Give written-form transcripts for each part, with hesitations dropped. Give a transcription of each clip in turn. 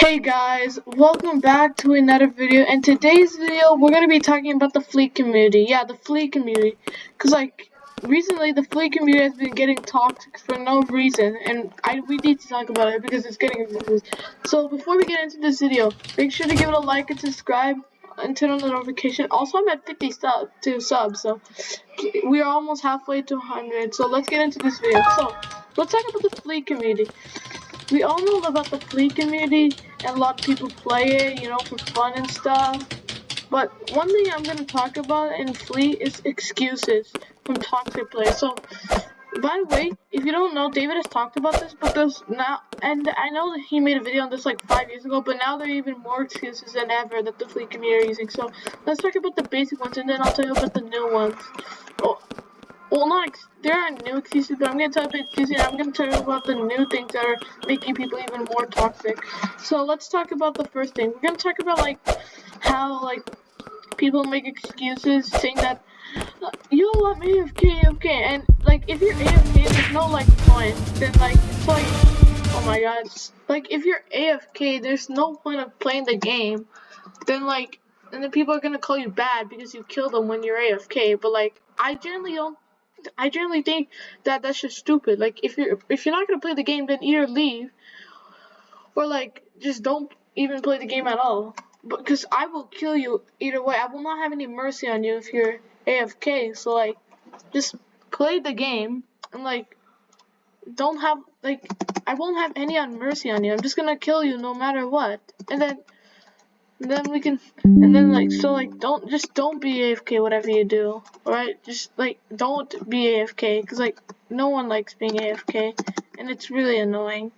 Hey guys, welcome back to another video. In today's video, we're going to be talking about the Fleet community. Yeah, the Fleet community. Because, recently the Fleet community has been getting toxic for no reason. And we need to talk about it because it's getting ridiculous. So, before we get into this video, make sure to give it a like and subscribe and turn on the notification. Also, I'm at 52 subs, so we are almost halfway to 100. So, let's get into this video. So, let's talk about the Fleet community. We all know about the Fleet community, and a lot of people play it, for fun and stuff. But one thing I'm gonna talk about in Fleet is excuses from toxic players. So, by the way, if you don't know, David has talked about this, but there's now, and I know that he made a video on this like 5 years ago, but now there are even more excuses than ever that the Fleet community are using. So, let's talk about the basic ones, and then I'll tell you about the new ones. Well, there are new excuses, but I'm going to tell you the excuses, and I'm going to tell you about the new things that are making people even more toxic. So let's talk about the first thing. We're going to talk about, how, people make excuses saying that, yo, I'm AFK, and, if you're AFK, there's no, point. Then, it's like, oh my god. If you're AFK, there's no point of playing the game. Then, and then people are going to call you bad because you killed them when you're AFK, but, I generally think that that's just stupid. If you're not gonna play the game, then either leave or just don't even play the game at all. Because I will kill you either way. I will not have any mercy on you if you're AFK. So just play the game and don't have I won't have any mercy on you. I'm just gonna kill you no matter what. And then we can, and then don't be AFK whatever you do, alright? Just don't be AFK, because no one likes being AFK, and it's really annoying,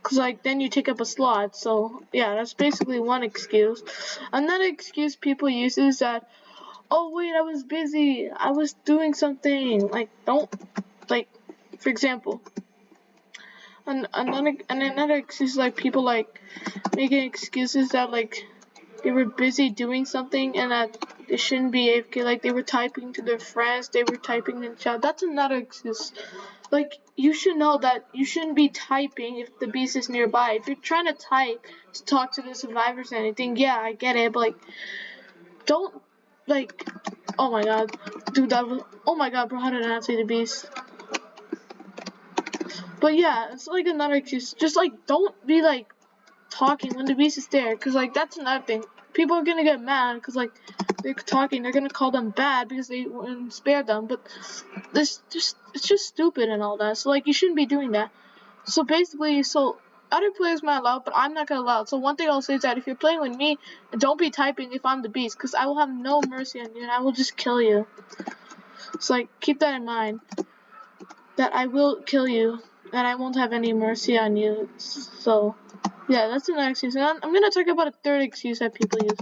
because then you take up a slot. So yeah, that's basically one excuse. Another excuse people use is that, oh wait, I was busy, I was doing something. For example, another excuse, people making excuses that they were busy doing something and that they shouldn't be AFK, they were typing to their friends, they were typing in chat. That's another excuse. You should know that you shouldn't be typing if the beast is nearby. If you're trying to type to talk to the survivors or anything, yeah, I get it, but don't oh my god, dude, oh my god, bro, how did I not say the beast? But yeah, it's another excuse. Just don't be talking when the beast is there, because that's another thing. People are gonna get mad because they're talking, they're gonna call them bad because they wouldn't spare them, but it's just stupid and all that. So you shouldn't be doing that. So basically, other players might allow it, but I'm not gonna allow it. So one thing I'll say is that if you're playing with me, don't be typing if I'm the beast, because I will have no mercy on you and I will just kill you. So keep that in mind, that I will kill you and I won't have any mercy on you. So yeah, that's another excuse. And I'm gonna talk about a third excuse that people use.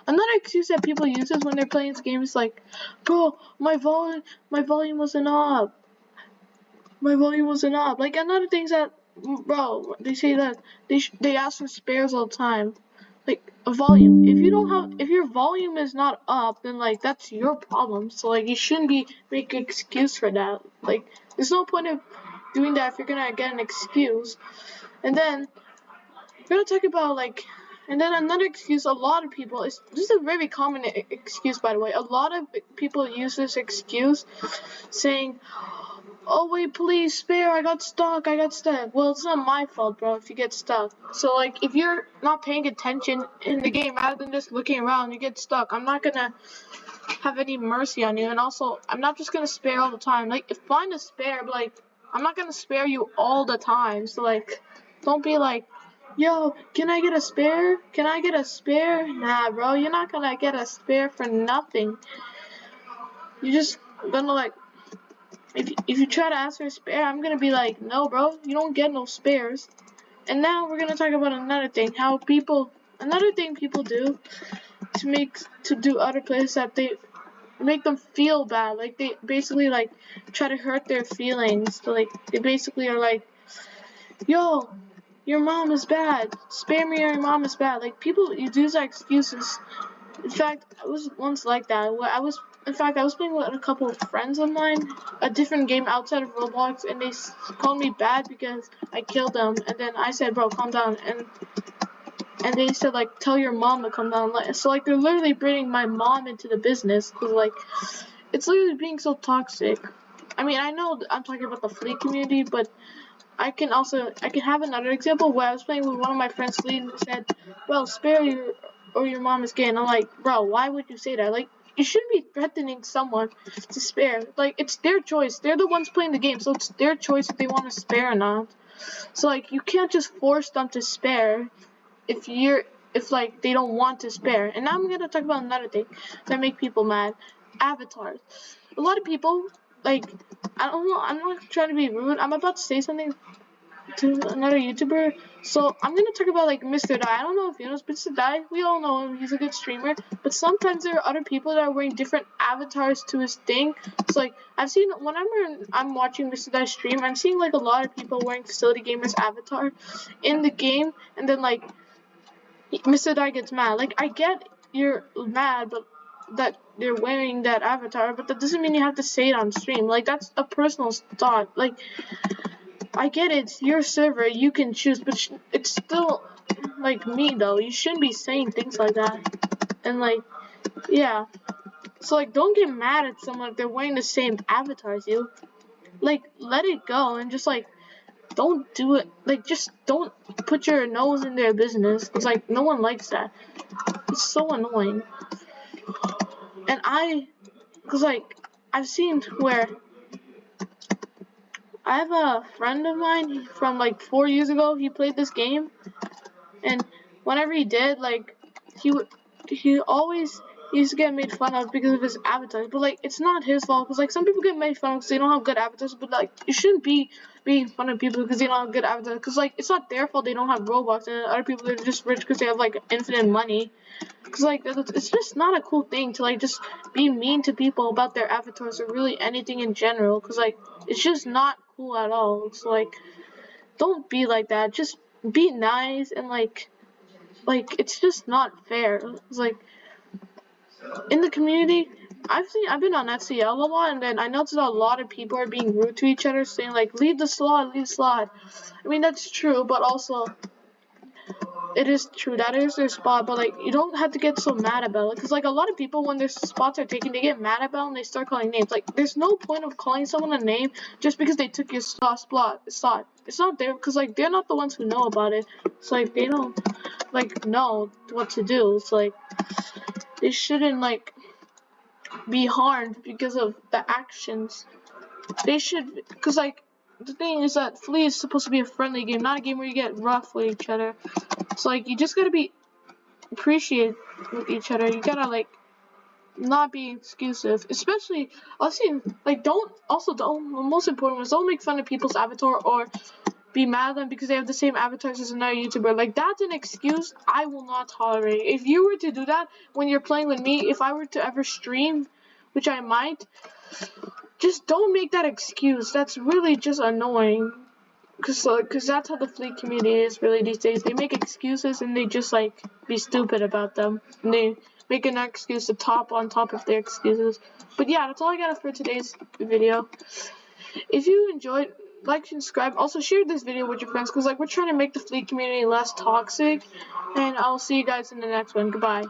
Another excuse that people use when they're playing this game is bro, my volume wasn't up. My volume wasn't up. Another thing is that, bro, they say that they ask for spares all the time. A volume. If your volume is not up, then that's your problem. So you shouldn't be making an excuse for that. There's no point of doing that if you're gonna get an excuse. And then we're gonna talk about and then another excuse a lot of people, this is a very common excuse, by the way. A lot of people use this excuse saying, oh wait, please spare, I got stuck. Well, it's not my fault, bro, if you get stuck. So if you're not paying attention in the game rather than just looking around, you get stuck. I'm not gonna have any mercy on you, and also I'm not just gonna spare all the time. If fine to spare, but I'm not gonna spare you all the time. So don't be yo, can I get a spare? Can I get a spare? Nah, bro, you're not gonna get a spare for nothing. You're just gonna if you try to ask for a spare, I'm gonna be no, bro, you don't get no spares. And now we're gonna talk about another thing. Another thing people do to do other players, that they make them feel bad. They basically try to hurt their feelings. So they basically are yo, your mom is bad. Spare me, or your mom is bad. People use excuses. In fact, I was once like that. I was In fact, I was playing with a couple of friends of mine, a different game outside of Roblox, and they called me bad because I killed them. And then I said, "Bro, calm down." And they said, like, "Tell your mom to calm down." So like they're literally bringing my mom into the business, because like it's literally being so toxic. I mean, I know I'm talking about the Fleet community, but I can have another example where I was playing with one of my friends, Fleet, and said, "Well, spare your or your mom is gay." And I'm like, "Bro, why would you say that? Like, you shouldn't be threatening someone to spare. Like, it's their choice. They're the ones playing the game, so it's their choice if they want to spare or not. So like, you can't just force them to spare if like they don't want to spare." And now I'm gonna talk about another thing that make people mad: avatars. A lot of people, like, I don't know, I'm not trying to be rude. I'm about to say something to another YouTuber. So I'm gonna talk about like Mr. Die. I don't know if you know Mr. Die. We all know him. He's a good streamer. But sometimes there are other people that are wearing different avatars to his thing. So like I've seen whenever I'm watching Mr. Die stream, I'm seeing like a lot of people wearing Facility Gamer's avatar in the game, and then like Mr. Die gets mad. Like, I get you're mad, but that you're wearing that avatar, but that doesn't mean you have to say it on stream. Like, that's a personal thought. Like, I get it, it's your server, you can choose, but it's still, like, me, though. You shouldn't be saying things like that. And, like, yeah. So, like, don't get mad at someone if they're wearing the same avatar as you. Like, let it go and just, like, don't do it. Like, just don't put your nose in their business. It's like, no one likes that. It's so annoying. And cause like, I've seen where I have a friend of mine from like 4 years ago. He played this game, and whenever he did, like, he always used to get made fun of because of his avatars. But like, it's not his fault, because like some people get made fun of because they don't have good avatars. But like, you shouldn't be making fun of people because they don't have good avatars. Because like, it's not their fault they don't have Robux, and other people are just rich because they have like infinite money. Because like, it's just not a cool thing to like just be mean to people about their avatars or really anything in general. Because like, it's just not cool at all. It's like, don't be like that. Just be nice, and like it's just not fair. It's like, in the community, I've been on FCL a lot, and then I noticed a lot of people are being rude to each other, saying like, leave the slot. I mean, that's true, but also it is true, that is their spot, but like, you don't have to get so mad about it, because like a lot of people, when their spots are taken, they get mad about it and they start calling names. Like, there's no point of calling someone a name just because they took your spot. It's not there, because like, they're not the ones who know about it. It's like, they don't like know what to do. It's like, they shouldn't like be harmed because of the actions. They should, because like, the thing is that Flea is supposed to be a friendly game, not a game where you get rough with each other. So like, you just gotta be appreciate with each other. You gotta like not be exclusive, especially like, don't most important was, don't make fun of people's avatar or be mad at them because they have the same avatars as another YouTuber. Like, that's an excuse I will not tolerate. If you were to do that when you're playing with me, if I were to ever stream, which I might, just don't make that excuse. That's really just annoying. Cause that's how the Fleet community is really these days. They make excuses and they just like be stupid about them. And they make an excuse to top on top of their excuses. But yeah, that's all I got for today's video. If you enjoyed, like and subscribe. Also share this video with your friends, because like, we're trying to make the Fleet community less toxic. And I'll see you guys in the next one. Goodbye.